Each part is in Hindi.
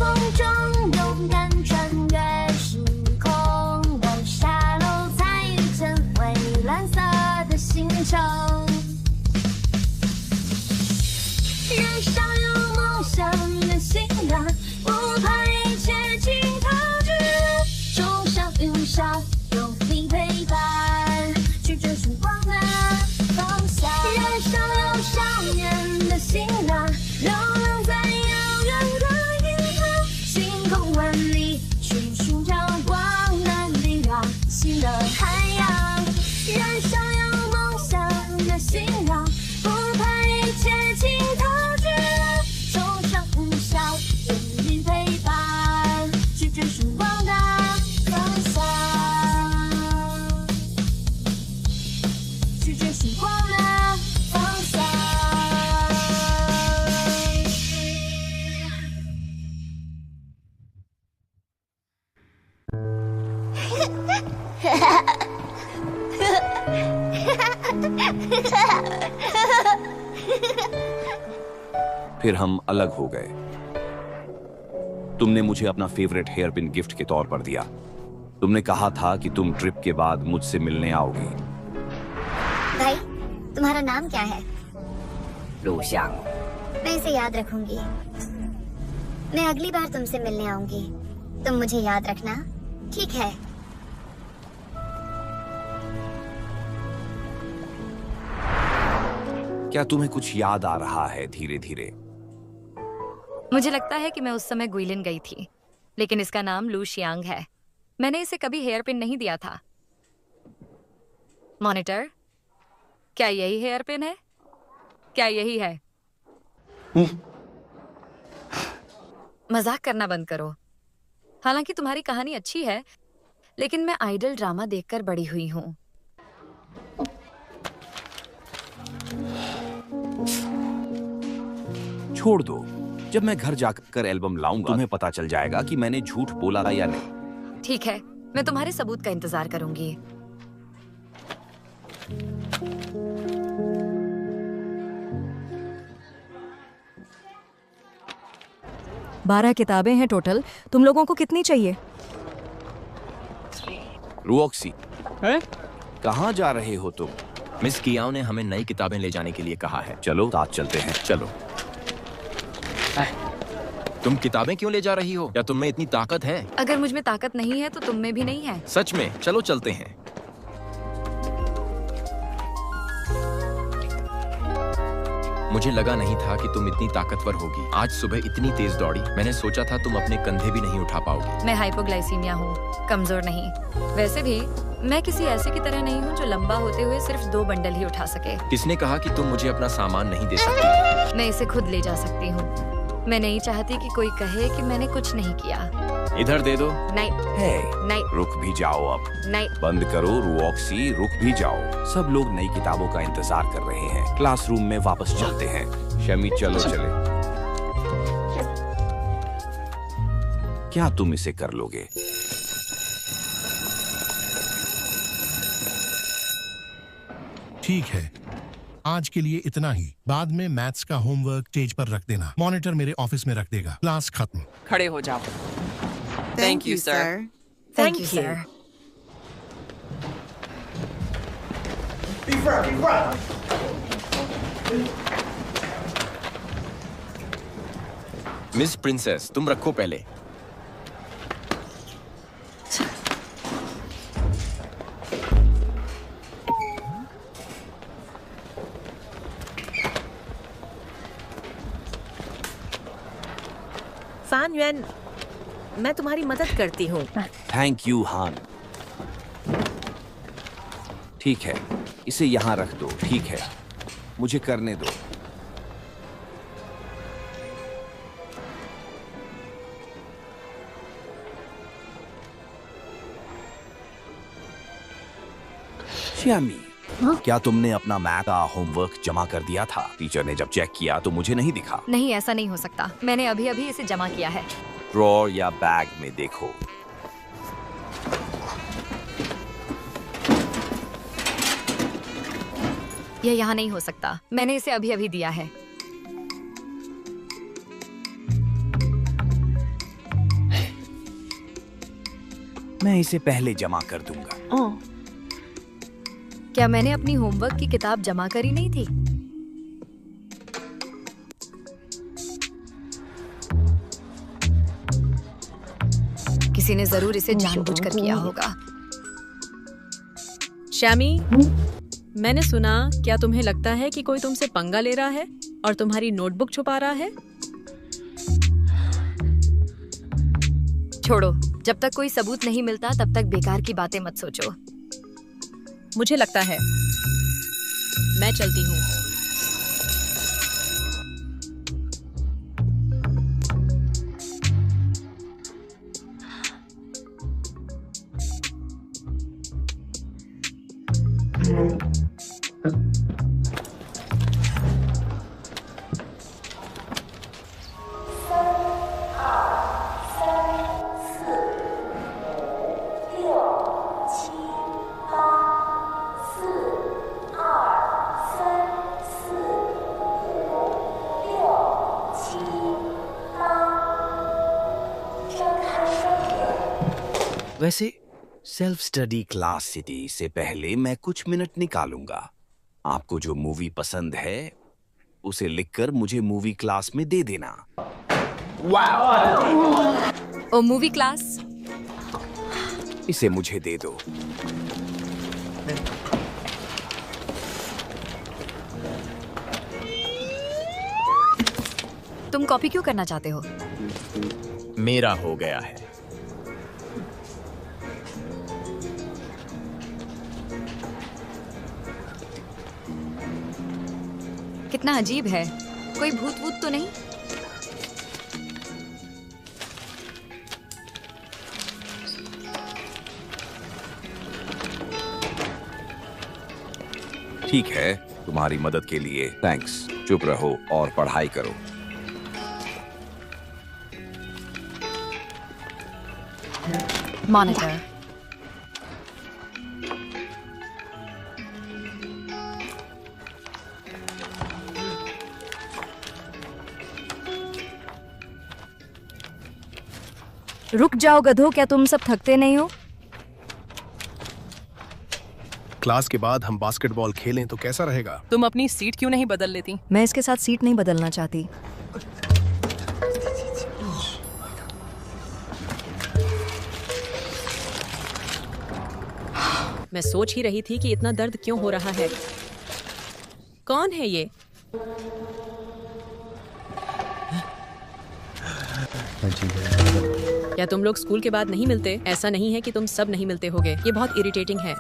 风中勇敢穿越时空，我下楼才成为蓝色的星球。人生有梦想的信仰，不怕一切惊涛剧，冲向云霄，有你陪伴，去追寻光的方向。燃烧有少年的心啊，流浪在遥远的银河，星空万里，去寻找光的力量，新的海洋。燃烧有梦想的信仰，不怕一切惊涛剧，冲上云霄，有你陪伴，去追寻光的方向，去追寻光的方向。फिर हम अलग हो गए। तुमने मुझे अपना फेवरेट हेयर पिन गिफ्ट के तौर पर दिया। तुमने कहा था कि तुम ट्रिप के बाद मुझसे मिलने आओगी। भाई, तुम्हारा नाम क्या है? लूशियांग। मैं इसे याद रखूंगी। मैं अगली बार तुमसे मिलने आऊंगी। तुम मुझे याद रखना, ठीक है? क्या तुम्हें कुछ याद आ रहा है धीरे धीरे? मुझे लगता है कि मैं उस समय गुइलिन गई थी, लेकिन इसका नाम लूशियांग है। मैंने इसे कभी हेयर पिन नहीं दिया था। मॉनिटर, क्या यही हेयर पिन है? क्या यही है? मजाक करना बंद करो। हालांकि तुम्हारी कहानी अच्छी है, लेकिन मैं आइडल ड्रामा देखकर बड़ी हुई हूँ। छोड़ दो। जब मैं घर जाकर एल्बम लाऊंगा, तुम्हें पता चल जाएगा कि मैंने झूठ बोला या नहीं। ठीक है, मैं तुम्हारे सबूत का इंतजार करूंगी। 12 किताबें हैं टोटल। तुम लोगों को कितनी चाहिए? रुओक्सी, कहाँ जा रहे हो तुम? मिस कियाओ ने हमें नई किताबें ले जाने के लिए कहा है। चलो साथ चलते हैं। चलो। तुम किताबें क्यों ले जा रही हो? क्या तुम में इतनी ताकत है? अगर मुझ में ताकत नहीं है तो तुम में भी नहीं है। सच में? चलो चलते हैं। मुझे लगा नहीं था कि तुम इतनी ताकतवर होगी। आज सुबह इतनी तेज दौड़ी, मैंने सोचा था तुम अपने कंधे भी नहीं उठा पाओगी। मैं हाइपोग्लाइसीमिया हूँ, कमजोर नहीं। वैसे भी मैं किसी ऐसे की तरह नहीं हूँ जो लंबा होते हुए सिर्फ 2 बंडल ही उठा सके। किसने कहा कि तुम मुझे अपना सामान नहीं दे सकती? मैं इसे खुद ले जा सकती हूँ। मैं नहीं चाहती कि कोई कहे कि मैंने कुछ नहीं किया। इधर दे दो। नहीं। नहीं। रुक भी जाओ अब। नहीं। बंद करो रुओक्सी, रुक भी जाओ। सब लोग नई किताबों का इंतजार कर रहे हैं। क्लासरूम में वापस चलते हैं। शमी, चलो चले। क्या तुम इसे कर लोगे? ठीक है, आज के लिए इतना ही। बाद में मैथ्स का होमवर्क स्टेज पर रख देना। मॉनिटर मेरे ऑफिस में रख देगा। क्लास खत्म। खड़े हो जाओ। Thank you, sir. Thank you, sir. Be front, be front. Miss princess, तुम रखो पहले। फान युएन, मैं तुम्हारी मदद करती हूँ। थैंक यू हान। ठीक है, इसे यहाँ रख दो। ठीक है, मुझे करने दो। श्यामी, क्या तुमने अपना मैथ का होमवर्क जमा कर दिया था? टीचर ने जब चेक किया तो मुझे नहीं दिखा। नहीं, ऐसा नहीं हो सकता। मैंने अभी अभी इसे जमा किया है। ड्रॉर या बैग में देखो। यह यहाँ नहीं हो सकता। मैंने इसे अभी अभी दिया है। मैं इसे पहले जमा कर दूंगा। ओह, क्या मैंने अपनी होमवर्क की किताब जमा करी नहीं थी? किसी ने जरूर इसे जानबूझकर किया होगा। शैमी, मैंने सुना, क्या तुम्हें लगता है कि कोई तुमसे पंगा ले रहा है और तुम्हारी नोटबुक छुपा रहा है? छोड़ो, जब तक कोई सबूत नहीं मिलता तब तक बेकार की बातें मत सोचो। मुझे लगता है। मैं चलती हूँ। वैसे सेल्फ स्टडी क्लास सिटी से पहले मैं कुछ मिनट निकालूंगा। आपको जो मूवी पसंद है उसे लिखकर मुझे मूवी क्लास में दे देना। ओ मूवी क्लास, इसे मुझे दे दो। तुम कॉपी क्यों करना चाहते हो? मेरा हो गया है। कितना अजीब है, कोई भूत वूत तो नहीं? ठीक है, तुम्हारी मदद के लिए थैंक्स। चुप रहो और पढ़ाई करो। मॉनिटर, रुक जाओ गधो, क्या तुम सब थकते नहीं हो? क्लास के बाद हम बास्केटबॉल खेलें तो कैसा रहेगा? तुम अपनी सीट क्यों नहीं बदल लेती? मैं इसके साथ सीट नहीं बदलना चाहती। मैं सोच ही रही थी कि इतना दर्द क्यों हो रहा है। कौन है ये? क्या तुम लोग स्कूल के बाद नहीं मिलते? ऐसा नहीं है कि तुम सब नहीं मिलते होगे। ये बहुत इरिटेटिंग है।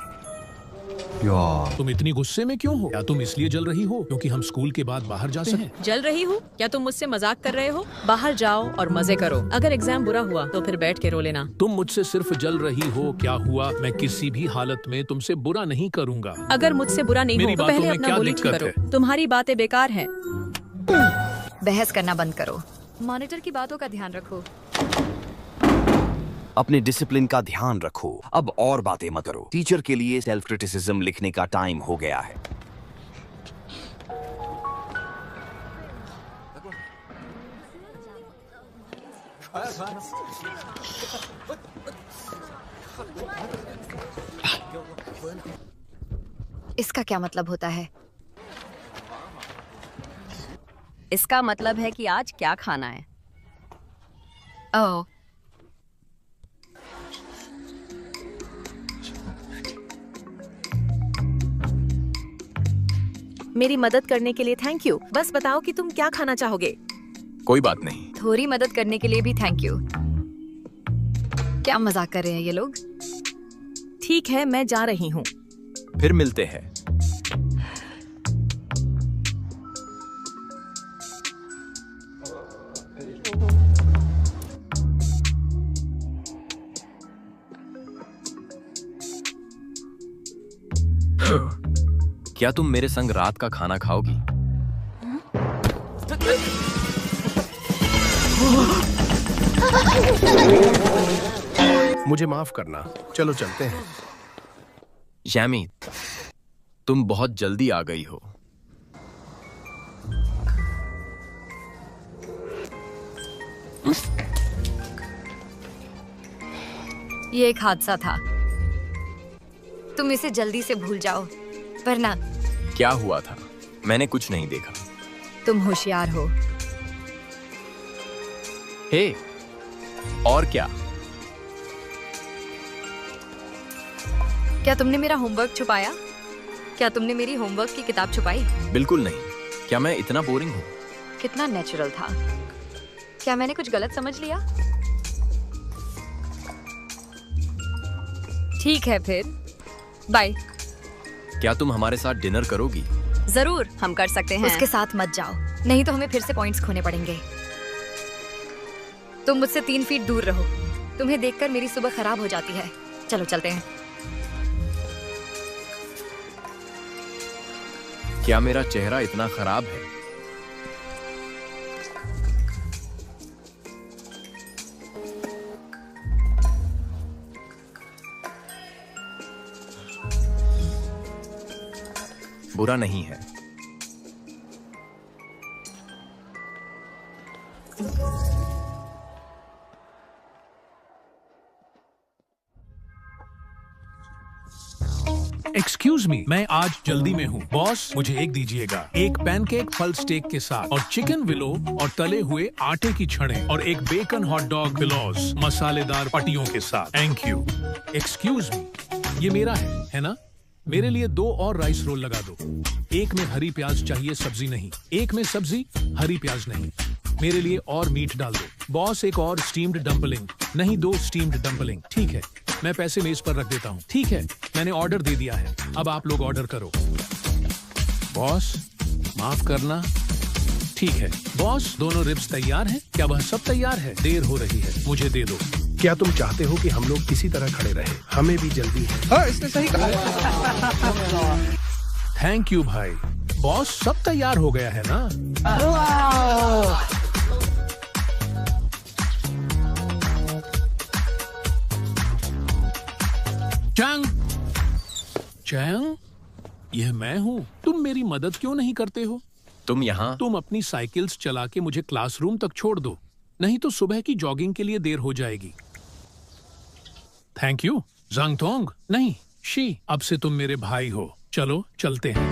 तुम इतनी गुस्से में क्यों हो? क्या तुम इसलिए जल रही हो क्योंकि हम स्कूल के बाद बाहर जा सकते हैं? जल रही हूँ? क्या तुम मुझसे मजाक कर रहे हो? बाहर जाओ और मजे करो। अगर एग्जाम बुरा हुआ तो फिर बैठ के रो लेना। तुम मुझसे सिर्फ जल रही हो, क्या हुआ? मैं किसी भी हालत में तुमसे बुरा नहीं करूंगा। अगर मुझसे बुरा नहीं हो तो पहले अपना बोली ठीक करो। तुम्हारी बातें बेकार हैं। बहस करना बंद करो। मॉनिटर की बातों का ध्यान रखो। अपने डिसिप्लिन का ध्यान रखो। अब और बातें मत करो। टीचर के लिए सेल्फ क्रिटिसिज्म लिखने का टाइम हो गया है। इसका क्या मतलब होता है? इसका मतलब है कि आज क्या खाना है। ओह, मेरी मदद करने के लिए थैंक यू। बस बताओ कि तुम क्या खाना चाहोगे। कोई बात नहीं। थोड़ी मदद करने के लिए भी थैंक यू। क्या मजाक कर रहे हैं ये लोग? ठीक है, मैं जा रही हूँ। फिर मिलते हैं। क्या तुम मेरे संग रात का खाना खाओगी? मुझे माफ करना, चलो चलते हैं। शैमी, तुम बहुत जल्दी आ गई हो। ये एक हादसा था। तुम इसे जल्दी से भूल जाओ, वरना। क्या हुआ था? मैंने कुछ नहीं देखा। तुम होशियार हो। हे, और क्या? क्या तुमने मेरा होमवर्क छुपाया? क्या तुमने मेरी होमवर्क की किताब छुपाई? बिल्कुल नहीं। क्या मैं इतना बोरिंग हूँ? कितना नेचुरल था। क्या मैंने कुछ गलत समझ लिया? ठीक है फिर, बाय। क्या तुम हमारे साथ डिनर करोगी? जरूर, हम कर सकते हैं। उसके साथ मत जाओ, नहीं तो हमें फिर से पॉइंट्स खोने पड़ेंगे। तुम मुझसे 3 फीट दूर रहो। तुम्हें देखकर मेरी सुबह खराब हो जाती है। चलो चलते हैं। क्या मेरा चेहरा इतना खराब है? बुरा नहीं है। एक्सक्यूज मी, मैं आज जल्दी में हूँ। बॉस, मुझे एक दीजिएगा। एक पैनकेक फल स्टेक के साथ, और चिकन विलो और तले हुए आटे की छड़ें, और एक बेकन हॉट डॉग पिलौस मसालेदार पट्टियों के साथ। Thank you. एक्सक्यूज मी, ये मेरा है ना? मेरे लिए 2 और राइस रोल लगा दो। एक में हरी प्याज चाहिए, सब्जी नहीं। एक में सब्जी, हरी प्याज नहीं। मेरे लिए और मीट डाल दो। बॉस, एक और स्टीम्ड डम्पलिंग। नहीं, 2 स्टीम्ड डम्पलिंग। ठीक है, मैं पैसे मेज पर रख देता हूँ। ठीक है, मैंने ऑर्डर दे दिया है। अब आप लोग ऑर्डर करो। बॉस, माफ करना। ठीक है बॉस, दोनों रिब्स तैयार हैं? क्या वह सब तैयार है? देर हो रही है, मुझे दे दो। क्या तुम चाहते हो कि हम लोग किसी तरह खड़े रहे? हमें भी जल्दी है। हाँ, इसने सही कहा। थैंक यू भाई। बॉस, सब तैयार हो गया है ना? चैंग, चैंग, यह मैं हूँ। तुम मेरी मदद क्यों नहीं करते हो? तुम यहाँ? तुम अपनी साइकिल्स चला के मुझे क्लासरूम तक छोड़ दो, नहीं तो सुबह की जॉगिंग के लिए देर हो जाएगी। Thank you. ज़ांगतोंग, नहीं शी, अब से तुम मेरे भाई हो। चलो चलते हैं।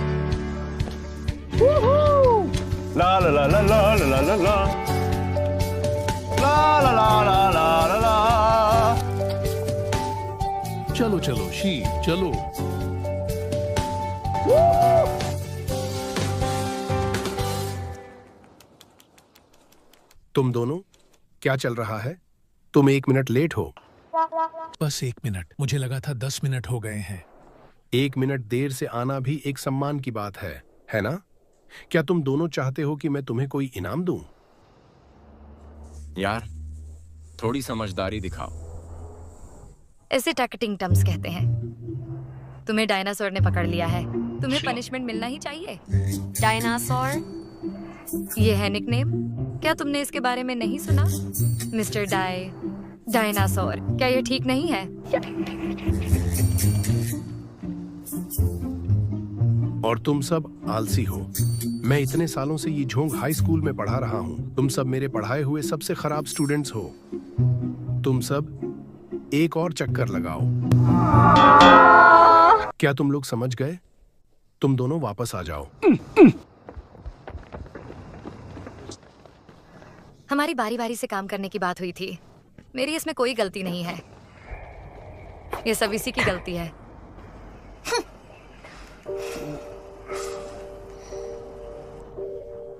ला ला ला ला ला ला ला ला ला ला ला ला ला ला। चलो चलो शी, चलो। तुम दोनों, क्या चल रहा है? तुम 1 मिनट लेट हो। बस 1 मिनट, मुझे लगा था 10 मिनट हो गए हैं। 1 मिनट देर से आना भी एक सम्मान की बात है ना? क्या तुम दोनों चाहते हो कि मैं तुम्हें कोई इनाम दूं? यार, थोड़ी समझदारी दिखाओ। ऐसे टैकेटिंग टर्म्स कहते हैं। तुम्हें डायनासोर ने पकड़ लिया है, तुम्हें पनिशमेंट मिलना ही चाहिए। डायनासोर? ये है निकनेम। क्या तुमने इसके बारे में नहीं सुना? मिस्टर डायनासोर, क्या ये ठीक नहीं है? और तुम सब आलसी हो। मैं इतने सालों से ये झोंक हाई स्कूल में पढ़ा रहा हूँ। तुम सब मेरे पढ़ाए हुए सबसे खराब स्टूडेंट्स हो। तुम सब एक और चक्कर लगाओ। क्या तुम लोग समझ गए? तुम दोनों वापस आ जाओ। हमारी बारी बारी से काम करने की बात हुई थी। मेरी इसमें कोई गलती नहीं है। ये सब इसी की गलती है।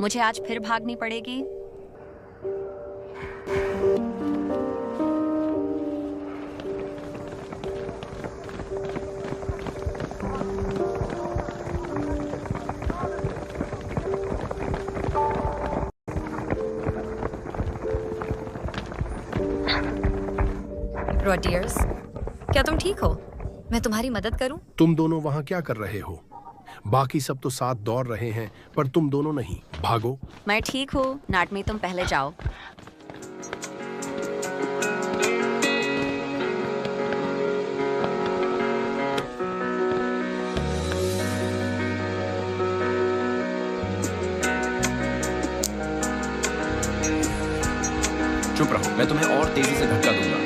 मुझे आज फिर भागनी पड़ेगी। रोडियर्स, क्या तुम ठीक हो? मैं तुम्हारी मदद करूं? तुम दोनों वहाँ क्या कर रहे हो? बाकी सब तो साथ दौड़ रहे हैं, पर तुम दोनों नहीं। भागो। मैं ठीक हूँ। नाटमी, तुम पहले जाओ। चुप रहो, मैं तुम्हें और तेजी से धक्का दूंगा।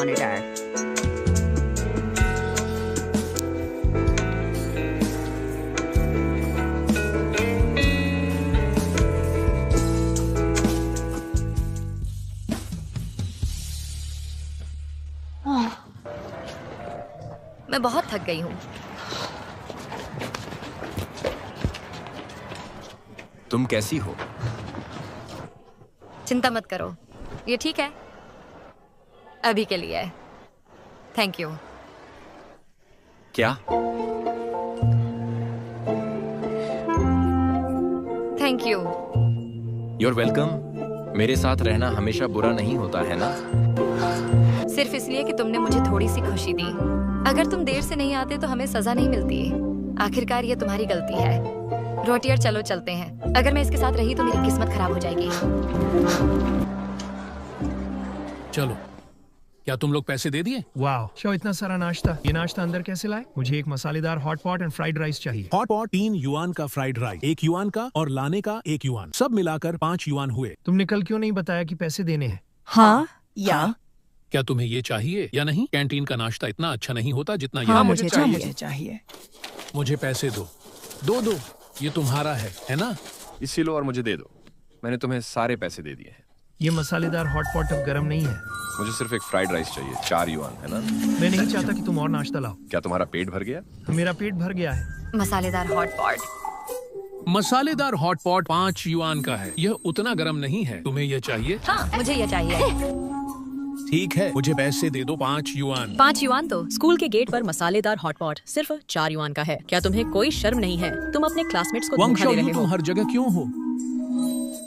मॉनिटर। मैं बहुत थक गई हूँ। तुम कैसी हो? चिंता मत करो, ये ठीक है अभी के लिए। Thank you. क्या? Thank you. You're welcome। मेरे साथ रहना हमेशा बुरा नहीं होता है ना? सिर्फ इसलिए कि तुमने मुझे थोड़ी सी खुशी दी। अगर तुम देर से नहीं आते तो हमें सजा नहीं मिलती। आखिरकार ये तुम्हारी गलती है। रोटियर चलो चलते हैं। अगर मैं इसके साथ रही तो मेरी किस्मत खराब हो जाएगी। चलो, क्या तुम लोग पैसे दे दिए? वाह, शो इतना सारा नाश्ता। ये नाश्ता अंदर कैसे लाए? मुझे एक मसालेदार hot pot and fried rice चाहिए। हॉट पॉट 3 युआन का फ्राइड राइस, 1 युआन का, और लाने का 1 युआन, सब मिलाकर 5 युआन हुए। तुमने कल क्यों नहीं बताया कि पैसे देने हैं? हाँ या क्या तुम्हें ये चाहिए या नहीं? कैंटीन का नाश्ता इतना अच्छा नहीं होता जितना हाँ, ये। मुझे चाहिए। मुझे पैसे दो, दो। ये तुम्हारा है ना? इसी लो और मुझे दे दो। मैंने तुम्हें सारे पैसे दे दिए हैं। ये मसालेदार हॉट पॉट अब गर्म नहीं है। मुझे सिर्फ एक फ्राइड राइस चाहिए, 4 युआन, है ना? मैं नहीं चाहता कि तुम और नाश्ता लाओ। क्या तुम्हारा पेट भर गया? मेरा पेट भर गया है। मसालेदार हॉट पॉट। मसालेदार हॉट पॉट 5 युआन का है। यह उतना गर्म नहीं है। तुम्हें यह चाहिए? हाँ, मुझे ये चाहिए। ठीक है, मुझे पैसे दे दो 5 युआन। 5 युआन तो स्कूल के गेट पर मसालेदार हॉटपॉट सिर्फ 4 युआन का है। क्या तुम्हें कोई शर्म नहीं है? तुम अपने क्लासमेट्स को धोखा दे रहे हो। तुम हर जगह क्यों हो?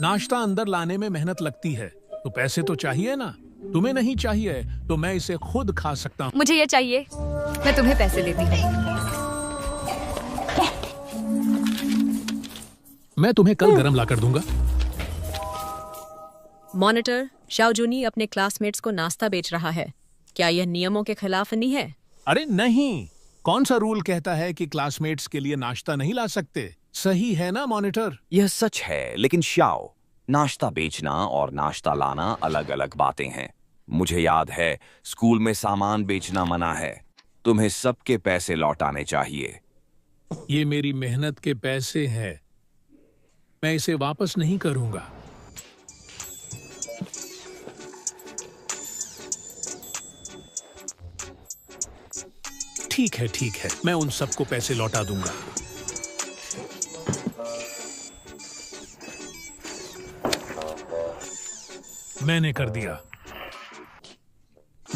नाश्ता अंदर लाने में मेहनत लगती है, तो पैसे तो चाहिए ना। तुम्हें नहीं चाहिए तो मैं इसे खुद खा सकता हूँ। मुझे ये चाहिए, मैं तुम्हें पैसे देती हूँ। मैं तुम्हें कल गरम लाकर दूंगा। मॉनिटर, शाओजुनी अपने क्लासमेट्स को नाश्ता बेच रहा है। क्या यह नियमों के खिलाफ नहीं है? अरे नहीं, कौन सा रूल कहता है कि क्लासमेट्स के लिए नाश्ता नहीं ला सकते? सही है ना मॉनिटर? यह सच है, लेकिन शाओ, नाश्ता बेचना और नाश्ता लाना अलग अलग बातें हैं। मुझे याद है स्कूल में सामान बेचना मना है। तुम्हें सबके पैसे लौटाने चाहिए। ये मेरी मेहनत के पैसे हैं, मैं इसे वापस नहीं करूंगा। ठीक है, मैं उन सबको पैसे लौटा दूंगा। मैंने कर दिया।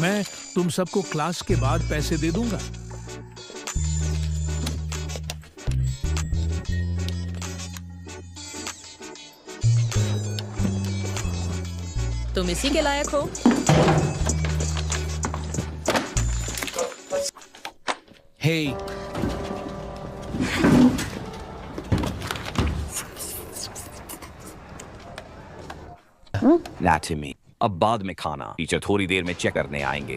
मैं तुम सबको क्लास के बाद पैसे दे दूंगा। तुम इसी के लायक हो। Hey. Anatomy. अब बाद में खाना। टीचर थोड़ी देर में चेक करने आएंगे।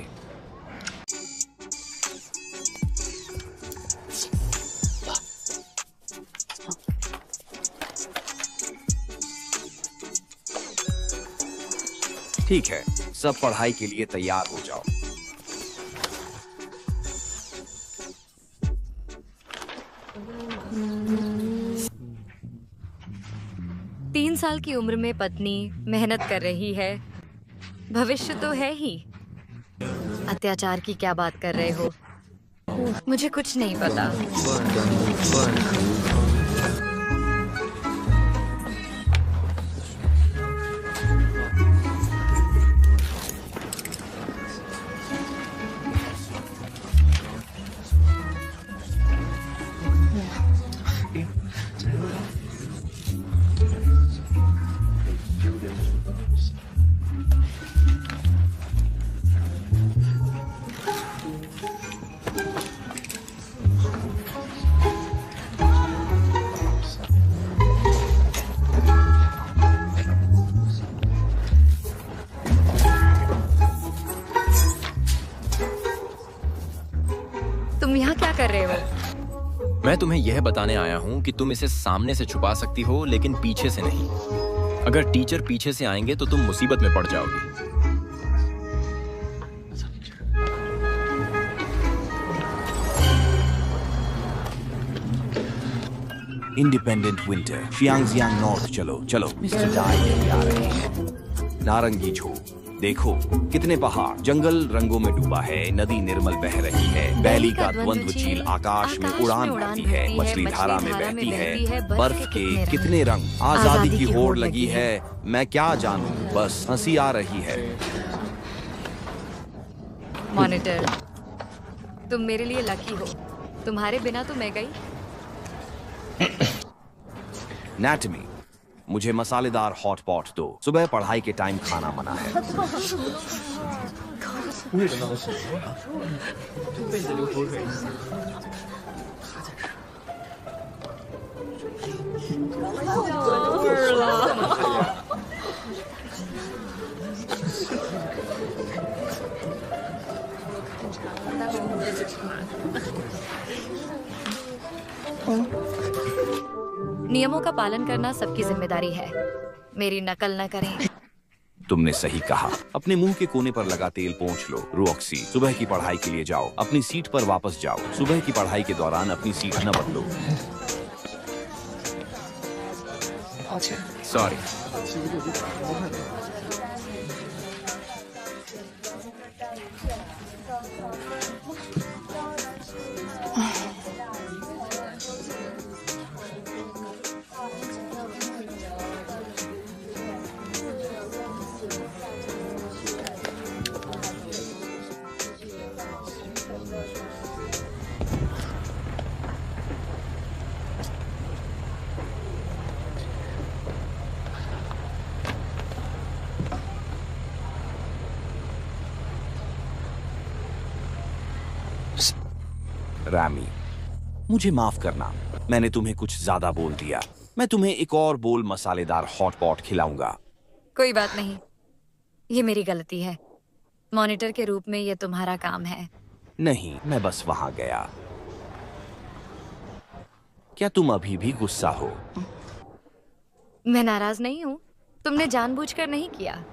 ठीक है, सब पढ़ाई के लिए तैयार हो जाओ। तीन साल की उम्र में पत्नी मेहनत कर रही है, भविष्य तो है ही। अत्याचार की क्या बात कर रहे हो? मुझे कुछ नहीं पता। तुम यहाँ क्या कर रहे हो? मैं तुम्हें यह बताने आया हूँ कि तुम इसे सामने से छुपा सकती हो, लेकिन पीछे से नहीं। अगर टीचर पीछे से आएंगे तो तुम मुसीबत में पड़ जाओगी। इंडिपेंडेंट विंटर, शियांगजियांग नॉर्थ चलो चलो। मिस्टर डाई आ रहे हैं। नारंगी झो, देखो कितने पहाड़, जंगल रंगों में डूबा है, नदी निर्मल बह रही है, बैली का द्वंद्व झील आकाश में उड़ान भरती है, मछली धारा में बहती है, बर्फ के कितने रंग, आजादी की होड़ लगी है, मैं क्या जानूं, बस हंसी आ रही है। मॉनिटर, तुम मेरे लिए लकी हो, तुम्हारे बिना तो मैं गई। एनाटॉमी, मुझे मसालेदार हॉट पॉट दो, सुबह पढ़ाई के टाइम खाना मना है। नियमों का पालन करना सबकी जिम्मेदारी है, मेरी नकल न करें। तुमने सही कहा। अपने मुंह के कोने पर लगा तेल पोंछ लो। रुऑक्सी, सुबह की पढ़ाई के लिए जाओ, अपनी सीट पर वापस जाओ। सुबह की पढ़ाई के दौरान अपनी सीट न बदलो। सॉरी। रामी, मुझे माफ करना, मैंने तुम्हें कुछ ज्यादा बोल दिया। मैं तुम्हें एक और बोल मसालेदार हॉट पॉट खिलाऊंगा। कोई बात नहीं, ये मेरी गलती है। मॉनिटर के रूप में ये तुम्हारा काम है। नहीं, मैं बस वहां गया। क्या तुम अभी भी गुस्सा हो? मैं नाराज नहीं हूँ, तुमने जानबूझकर नहीं किया,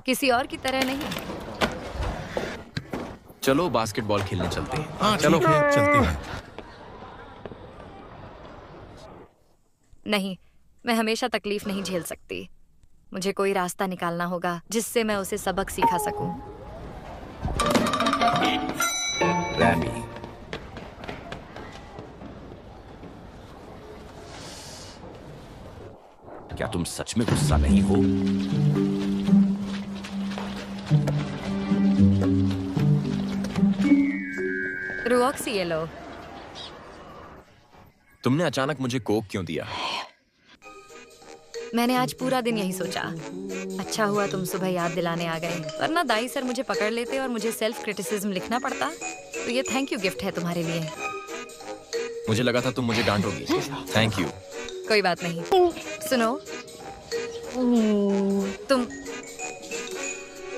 किसी और की तरह नहीं। चलो बास्केटबॉल खेलने चलते हैं। हाँ, चलो चलते हैं। नहीं, मैं हमेशा तकलीफ नहीं झेल सकती। मुझे कोई रास्ता निकालना होगा जिससे मैं उसे सबक सिखा सकूं। रैमी, क्या तुम सच में गुस्सा नहीं हो? रुऑक्सी, ये लो। तुमने अचानक मुझे कोक क्यों दिया? मैंने आज पूरा दिन यही सोचा। अच्छा हुआ तुम सुबह याद दिलाने आ गए, वरना दाई सर मुझे पकड़ लेते और मुझे सेल्फ क्रिटिसिज्म लिखना पड़ता। तो ये थैंक यू गिफ्ट है तुम्हारे लिए। मुझे लगा था तुम मुझे डांटोगी। Thank you. कोई बात नहीं। सुनो,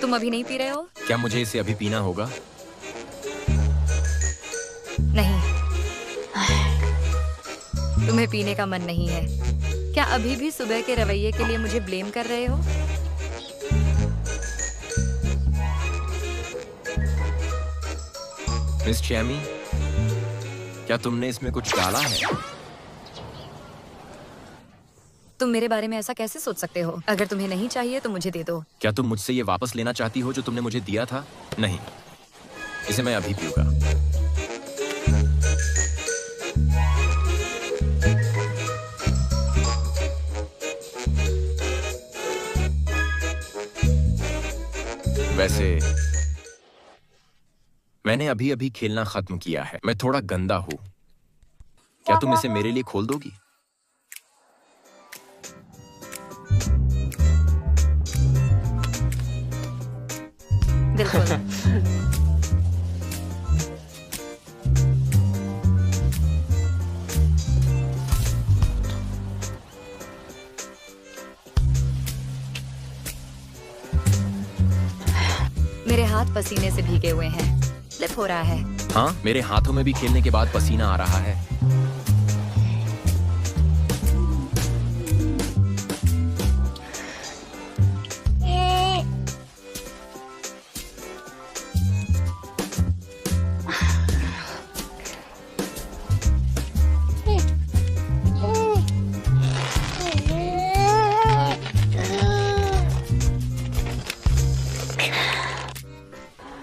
तुम अभी नहीं पी रहे हो? क्या मुझे इसे अभी पीना होगा? नहीं, तुम्हें पीने का मन नहीं है। क्या अभी भी सुबह के रवैये के लिए मुझे ब्लेम कर रहे हो? मिस चैमी, क्या तुमने इसमें कुछ डाला है? तुम मेरे बारे में ऐसा कैसे सोच सकते हो? अगर तुम्हें नहीं चाहिए तो मुझे दे दो। क्या तुम मुझसे ये वापस लेना चाहती हो जो तुमने मुझे दिया था? नहीं, इसे मैं अभी पीऊंगा। वैसे मैंने अभी अभी खेलना खत्म किया है, मैं थोड़ा गंदा हूं। क्या तुम इसे मेरे लिए खोल दोगी? बिल्कुल। मेरे हाथ पसीने से भीगे हुए हैं, स्लिप हो रहा है। हाँ, मेरे हाथों में भी खेलने के बाद पसीना आ रहा है।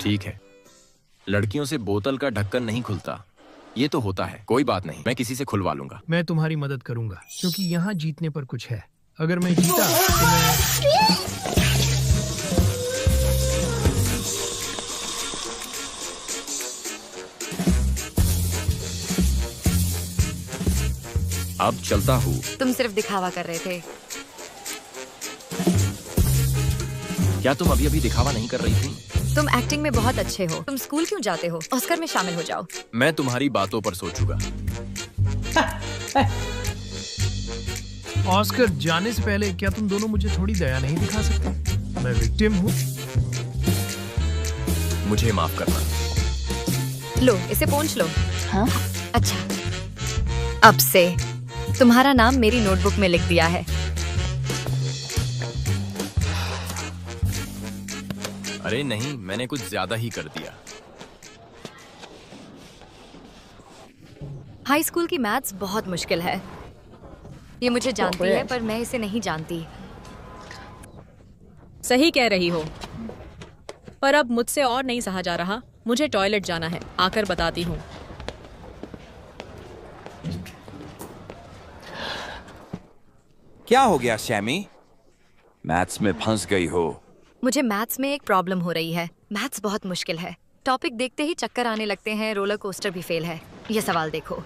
ठीक है, लड़कियों से बोतल का ढक्कन नहीं खुलता। ये तो होता है, कोई बात नहीं, मैं किसी से खुलवा लूंगा। मैं तुम्हारी मदद करूंगा क्योंकि यहाँ जीतने पर कुछ है। अगर मैं जीता तो मैं... अब चलता हूँ। तुम सिर्फ दिखावा कर रहे थे। क्या तुम अभी अभी दिखावा नहीं कर रही थी? तुम एक्टिंग में बहुत अच्छे हो। तुम स्कूल क्यों जाते हो? ऑस्कर में शामिल हो जाओ। मैं तुम्हारी बातों पर सोचूंगा। ऑस्कर जाने से पहले क्या तुम दोनों मुझे थोड़ी दया नहीं दिखा सकते? मैं विक्टिम हूँ। मुझे माफ करना। लो, इसे पोंछ लो। हाँ? अच्छा, अब से तुम्हारा नाम मेरी नोटबुक में लिख दिया है। अरे नहीं, मैंने कुछ ज्यादा ही कर दिया। हाई स्कूल की मैथ्स बहुत मुश्किल है। ये मुझे जानती है, पर मैं इसे नहीं जानती। सही कह रही हो, पर अब मुझसे और नहीं सहा जा रहा। मुझे टॉयलेट जाना है, आकर बताती हूँ। क्या हो गया शैमी? मैथ्स में फंस गई हो? मुझे मैथ्स में एक प्रॉब्लम हो रही है। मैथ्स बहुत मुश्किल है। टॉपिक देखते ही चक्कर आने लगते हैं। रोलर कोस्टर भी फेल है। ये सवाल देखो।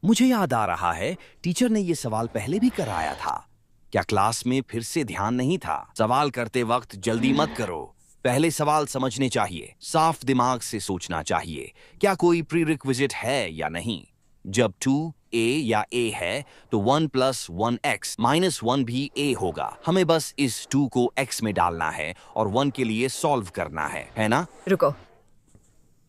मुझे याद आ रहा है, टीचर ने ये सवाल पहले भी कराया था। क्या क्लास में फिर से ध्यान नहीं था? सवाल करते वक्त जल्दी मत करो। पहले सवाल समझने चाहिए, साफ दिमाग से सोचना चाहिए। क्या कोई प्रीरिक्विजिट है या नहीं? जब 2a या a है तो 1 + 1x -1 भी a होगा। हमें बस इस 2 को x में डालना है और 1 के लिए सॉल्व करना है ना? रुको,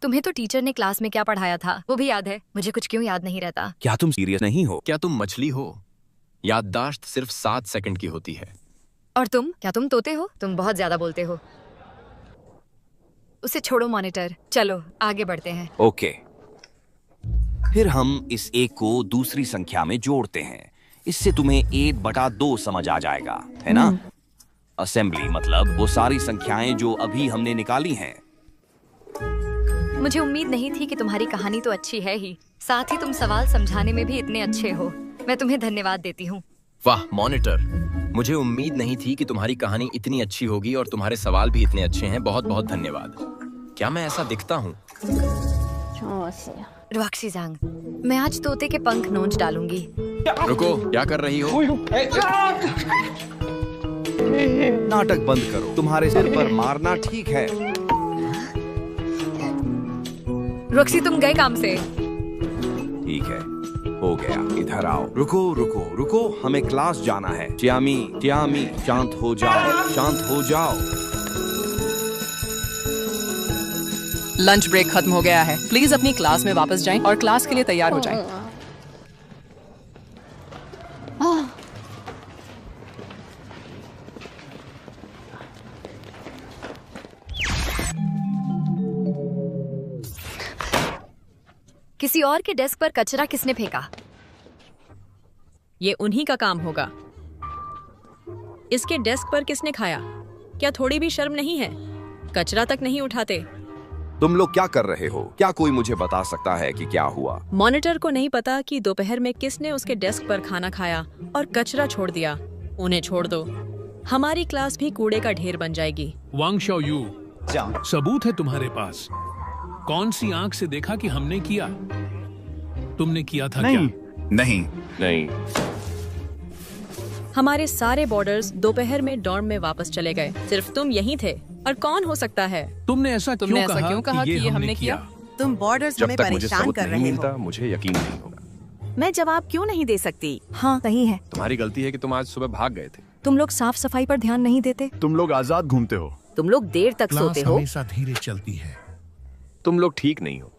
तुम्हें तो टीचर ने क्लास में क्या पढ़ाया था वो भी याद है। मुझे कुछ क्यों याद नहीं रहता? क्या तुम सीरियस नहीं हो? क्या तुम मछली हो? याददाश्त सिर्फ 7 सेकंड की होती है। और तुम, क्या तुम तोते हो? तुम बहुत ज्यादा बोलते हो। उसे छोड़ो मॉनिटर, चलो आगे बढ़ते हैं। ओके, फिर हम इस 1 को दूसरी संख्या में जोड़ते हैं। इससे तुम्हें 8/2 समझ आ जाएगा, है ना? असेंबली मतलब वो सारी संख्याएं जो अभी हमने निकाली हैं। मुझे उम्मीद नहीं थी कि तुम्हारी कहानी तो अच्छी है ही, साथ ही तुम सवाल समझाने में भी इतने अच्छे हो। मैं तुम्हें धन्यवाद देती हूँ। वाह मॉनिटर, मुझे उम्मीद नहीं थी कि तुम्हारी कहानी इतनी अच्छी होगी और तुम्हारे सवाल भी इतने अच्छे हैं। बहुत बहुत धन्यवाद। क्या मैं ऐसा दिखता हूँ? रॉक्सी ज़ांग, मैं आज तोते के पंख नोच डालूंगी। रुको, क्या कर रही हो? नाटक बंद करो। तुम्हारे सिर पर मारना ठीक है। रॉक्सी, तुम गए काम से। ठीक है, हो गया। इधर आओ। रुको रुको रुको, हमें क्लास जाना है। ट्यामी, शांत हो जाओ, शांत हो जाओ। लंच ब्रेक खत्म हो गया है। प्लीज अपनी क्लास में वापस जाएं और क्लास के लिए तैयार हो जाएं। किसी और के डेस्क पर कचरा किसने फेंका? ये उन्हीं का काम होगा। इसके डेस्क पर किसने खाया? क्या थोड़ी भी शर्म नहीं है? कचरा तक नहीं उठाते। तुम लोग क्या कर रहे हो? क्या कोई मुझे बता सकता है कि क्या हुआ? मॉनिटर को नहीं पता कि दोपहर में किसने उसके डेस्क पर खाना खाया और कचरा छोड़ दिया। उन्हें छोड़ दो, हमारी क्लास भी कूड़े का ढेर बन जाएगी। वांग शाओयू, सबूत है तुम्हारे पास? कौन सी आंख से देखा कि हमने किया? तुमने किया था? नहीं, क्या? नहीं। हमारे सारे बॉर्डर्स दोपहर में डॉर्म में वापस चले गए। सिर्फ तुम यहीं थे। और कौन हो सकता है? तुमने ऐसा क्यों कहा कि ये हमने किया? तुम बॉर्डर्स हमें परेशान कर रहे हो। मुझे यकीन नहीं होगा। मैं जवाब क्यों नहीं दे सकती? हाँ, सही है। तुम्हारी गलती है कि तुम आज सुबह भाग गए थे। तुम लोग साफ सफाई पर ध्यान नहीं देते। तुम लोग आजाद घूमते हो। तुम लोग देर तक सोते हो। हमेशा धीरे चलती है। तुम लोग ठीक नहीं हो।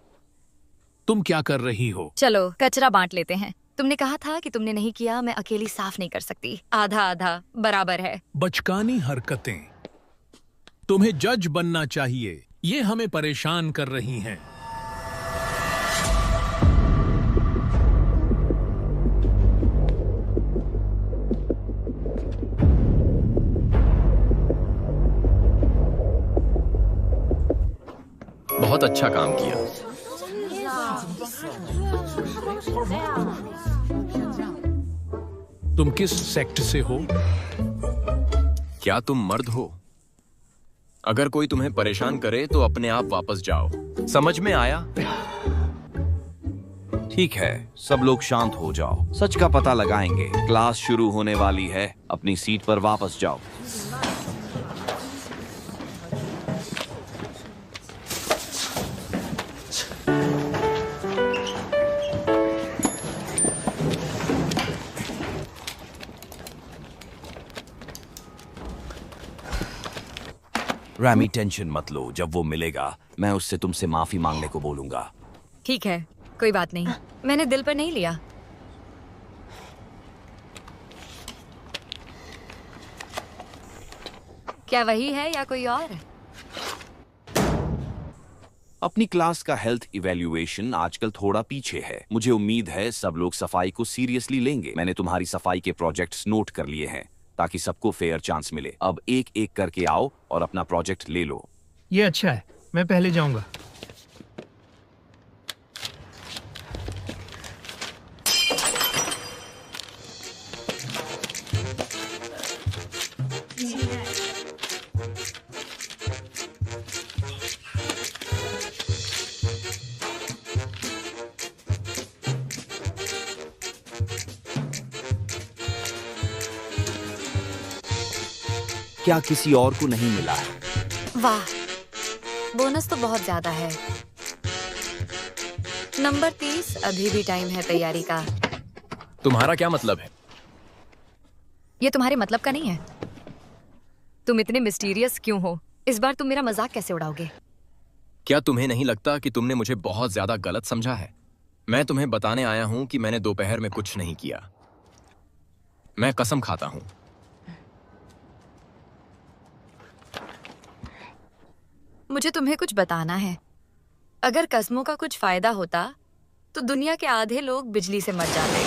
तुम क्या कर रही हो? चलो कचरा बांट लेते हैं। तुमने कहा था कि तुमने नहीं किया। मैं अकेली साफ नहीं कर सकती। आधा आधा बराबर है। बचकानी हरकतें। तुम्हें जज बनना चाहिए। ये हमें परेशान कर रही हैं। बहुत अच्छा काम किया। तुम किस सेक्ट से हो? क्या तुम मर्द हो? अगर कोई तुम्हें परेशान करे तो अपने आप वापस जाओ। समझ में आया? ठीक है, सब लोग शांत हो जाओ। सच का पता लगाएंगे। क्लास शुरू होने वाली है। अपनी सीट पर वापस जाओ। रैमी, टेंशन मत लो। जब वो मिलेगा मैं उससे तुमसे माफी मांगने को बोलूंगा। ठीक है, कोई बात नहीं। मैंने दिल पर नहीं लिया। क्या वही है या कोई और? अपनी क्लास का हेल्थ इवैल्यूएशन आजकल थोड़ा पीछे है। मुझे उम्मीद है सब लोग सफाई को सीरियसली लेंगे। मैंने तुम्हारी सफाई के प्रोजेक्ट्स नोट कर लिए हैं ताकि सबको फेयर चांस मिले। अब एक एक करके आओ और अपना प्रोजेक्ट ले लो। ये अच्छा है, मैं पहले जाऊंगा। क्या किसी और को नहीं मिला है? वाह, बोनस तो बहुत ज्यादा है। नंबर 30, अभी भी टाइम है तैयारी का। तुम्हारा क्या मतलब है? ये तुम्हारे मतलब का नहीं है। तुम इतने मिस्टीरियस क्यों हो? इस बार तुम मेरा मजाक कैसे उड़ाओगे? क्या तुम्हें नहीं लगता कि तुमने मुझे बहुत ज्यादा गलत समझा है? मैं तुम्हें बताने आया हूं कि मैंने दोपहर में कुछ नहीं किया। मैं कसम खाता हूं। मुझे तुम्हें कुछ बताना है। अगर कस्मों का कुछ फायदा होता तो दुनिया के आधे लोग बिजली से मर जाते।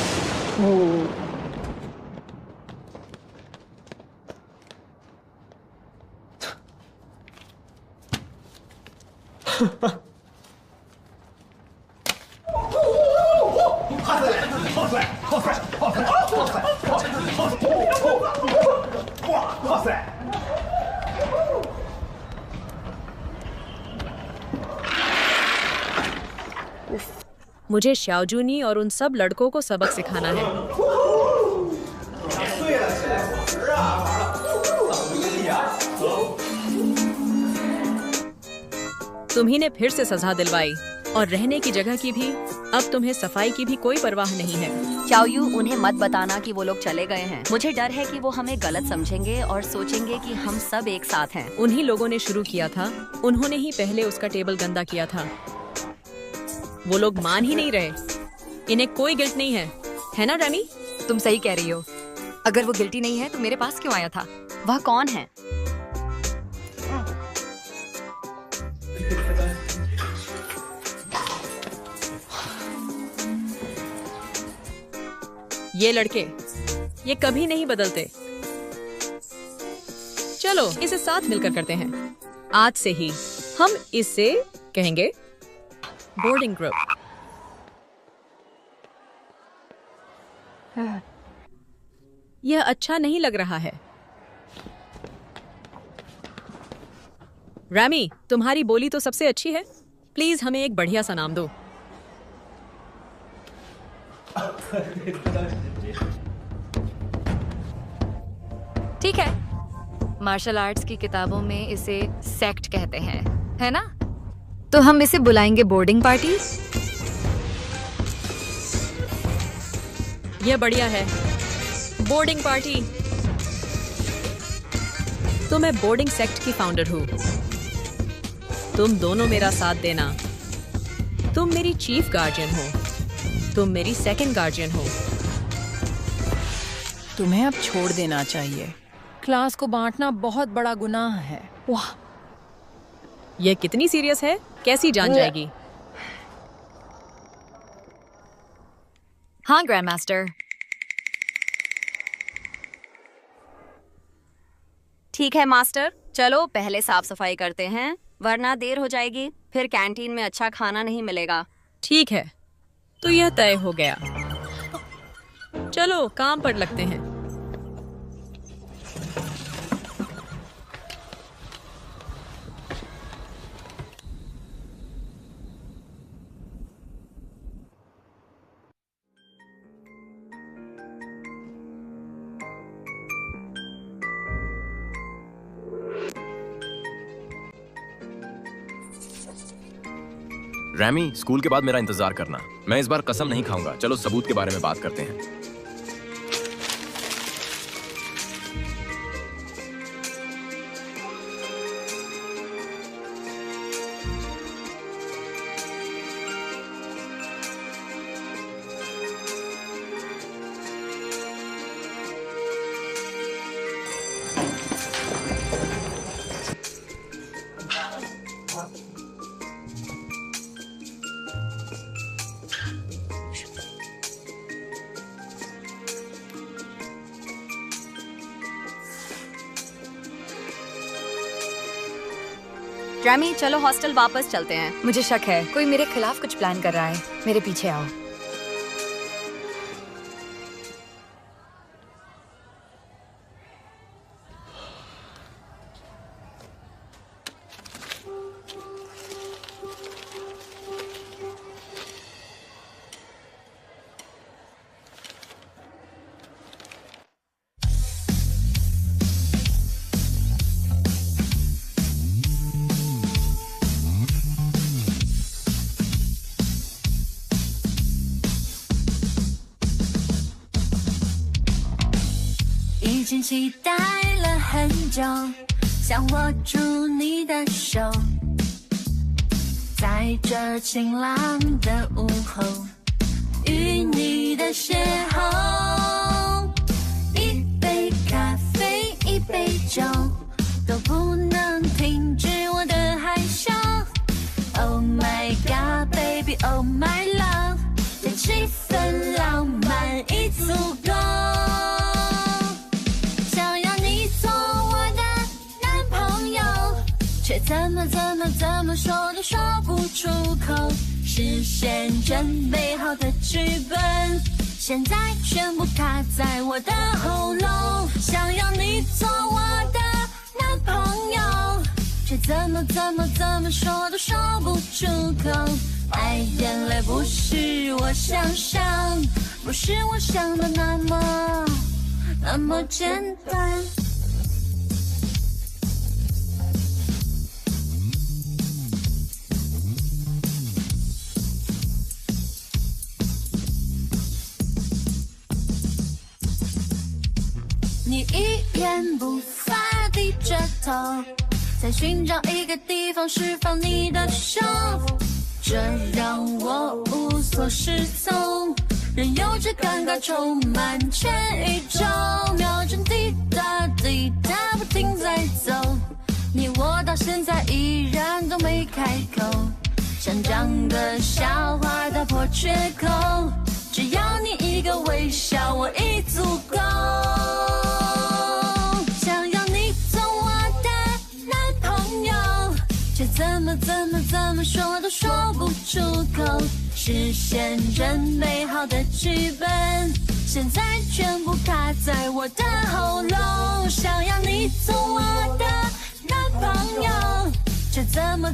मुझे श्याओजूनी और उन सब लड़कों को सबक सिखाना है। तुम्ही ने फिर से सजा दिलवाई और रहने की जगह की भी। अब तुम्हें सफाई की भी कोई परवाह नहीं है। चाओयू, उन्हें मत बताना कि वो लोग चले गए हैं। मुझे डर है कि वो हमें गलत समझेंगे और सोचेंगे कि हम सब एक साथ हैं। उन्हीं लोगों ने शुरू किया था। उन्होंने ही पहले उसका टेबल गंदा किया था। वो लोग मान ही नहीं रहे। इन्हें कोई गिल्ट नहीं है ना रैमी? तुम सही कह रही हो। अगर वो गिल्टी नहीं है तो मेरे पास क्यों आया था? वह कौन है? ये लड़के, ये कभी नहीं बदलते। चलो इसे साथ मिलकर करते हैं। आज से ही हम इसे कहेंगे बोर्डिंग ग्रुप। यह अच्छा नहीं लग रहा है। रैमी, तुम्हारी बोली तो सबसे अच्छी है। प्लीज हमें एक बढ़िया सा नाम दो। ठीक है, मार्शल आर्ट्स की किताबों में इसे सेक्ट कहते हैं, है ना? तो हम इसे बुलाएंगे बोर्डिंग पार्टी। यह बढ़िया है, बोर्डिंग पार्टी। तो मैं बोर्डिंग सेक्ट की फाउंडर हूँ। तुम दोनों मेरा साथ देना। तुम मेरी चीफ गार्जियन हो, तुम मेरी सेकंड गार्जियन हो। तुम्हें अब छोड़ देना चाहिए। क्लास को बांटना बहुत बड़ा गुनाह है। वाह, यह कितनी सीरियस है? कैसी जान जाएगी? हाँ ग्रैंड मास्टर। ठीक है मास्टर, चलो पहले साफ सफाई करते हैं वरना देर हो जाएगी। फिर कैंटीन में अच्छा खाना नहीं मिलेगा। ठीक है, तो यह तय हो गया। चलो काम पर लगते हैं। रैमी, स्कूल के बाद मेरा इंतजार करना। मैं इस बार कसम नहीं खाऊंगा। चलो सबूत के बारे में बात करते हैं। रैमी, चलो हॉस्टल वापस चलते हैं। मुझे शक है कोई मेरे खिलाफ कुछ प्लान कर रहा है। मेरे पीछे आओ।已经期待了很久，想握住你的手，在这晴朗的午后，与你的邂逅。一杯咖啡，一杯酒，都不能停止我的害羞。Oh my god, baby, oh my love， 让气氛浪漫已足够。却怎么说都说不出口，实现真美好的剧本，现在全部卡在我的喉咙。想要你做我的男朋友，却怎么说都说不出口。爱眼泪不是我想象，不是我想的那么简单。你一言不发低着头，在寻找一个地方释放你的手，这让我无所适从，任由这尴尬充满全宇宙，秒针滴答滴答不停在走，你我到现在依然都没开口，想讲个笑话打破缺口，只要你一个微笑我已足够。怎么说都说不出口，实现真美好的剧本，现在全部卡在我的喉咙。想要你做我的男朋友，却怎么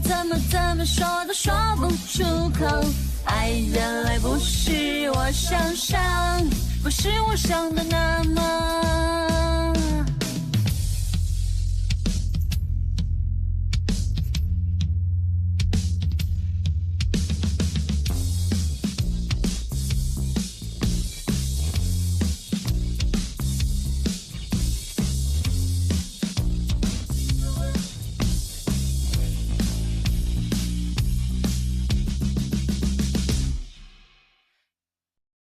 说都说不出口。爱眼泪不是我想象，不是我想的那么